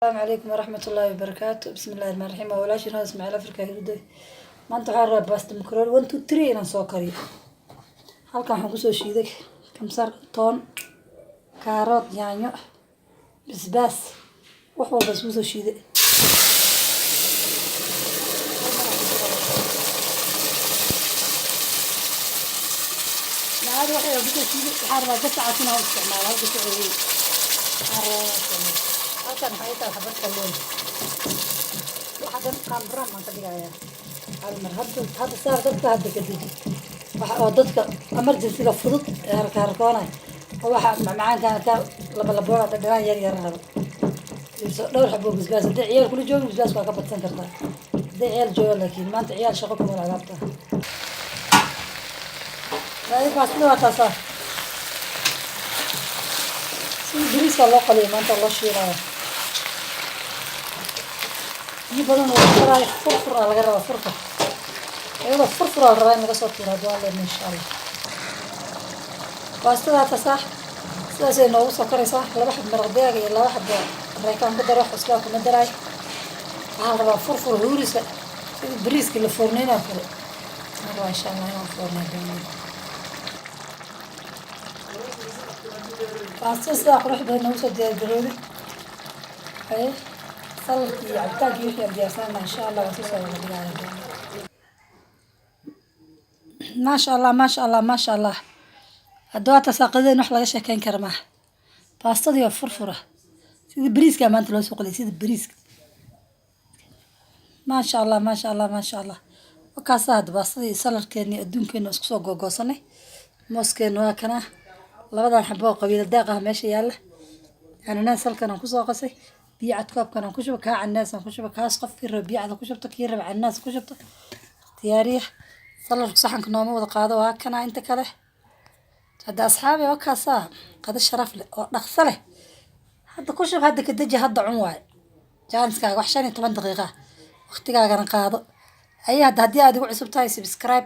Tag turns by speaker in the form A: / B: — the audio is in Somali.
A: السلام عليكم ورحمة الله وبركاته. بسم الله الرحمن الرحيم. ولا شيء ناس مع الأفريقيا هيدا ما أنت حارة بس مكرونة 1 2 3 أنا سكري halkan waxaan kusoo shiiday kamsar toon kaarot yaanyo basbaas wax walba isku soo shiiday maad waxay ugu soo shiiday xarba dadka caafimaad u isticmaala halka ku celiyo halkan waxay tahay xabad kalluun waxaan qamran ma ka dhigayaa hal mar hadda saar dadka hadda ka diji waxa oo dadka emergency-ga fudud ee harkoonay oo waxa macmacaanka ka laba boona dhadhaan yar rabo dhowr xabo basbaas hadii ciyaal kula joogo basbaas waa ka badsan kartaa hadii ciyaal joogo laakiin maanta ciyaal shaqo kuma laabta baa baasta waa taasa si bariiska loo qaliyo maanta loo shiilaayo ni badan oo faraay furfur laga rabo furka ayada furfur la rabo in laga soo tuuro doonle insha Allah baastada tasax sidaas ay noogu soo karaysaa laba xab maraqdeega iyo laba xab reekaan ku daro xusbaa kuma daray waxaan rabaa furfur huurisa sidii bariiska la foornayna kale markaa insha Allah inaan foornayno baastada sidaa quruxda noogu soo diyaargarooday ay salki cabitaanki wixii diyaarsanaa insha Allah waa soo wada ما شاء الله هدوات ساقدين wax laga sheekeyn karo ma baastadii oo furfura sidii bariiska maanta loo soo qolay sidii bariiska ما شاء الله wakaas aad baastadii salarkeeni adduunkeena isku soo googoosanay mooskeena waa kana labadan xabo qabiil daaq ah meesha yaala anana salkan aan ku soo qasay biyo cad koobkan aan ku shubo ka canaas aan ku shubo kaas qof fiiro biyo cad ku shubto kii rab canaas ku shubto diyaariye صلصة صحن كنا موضة قاعدة وهكنا أنت كله هذا أصحابي وكاسا قد الشرف له نغسله هذا كل شيء هذا كدجة هذا عنواي جانس كا وحشاني 8 دقيقة وقتها كان قاعدة أي هذا هدي عصب تاي سبسكرايب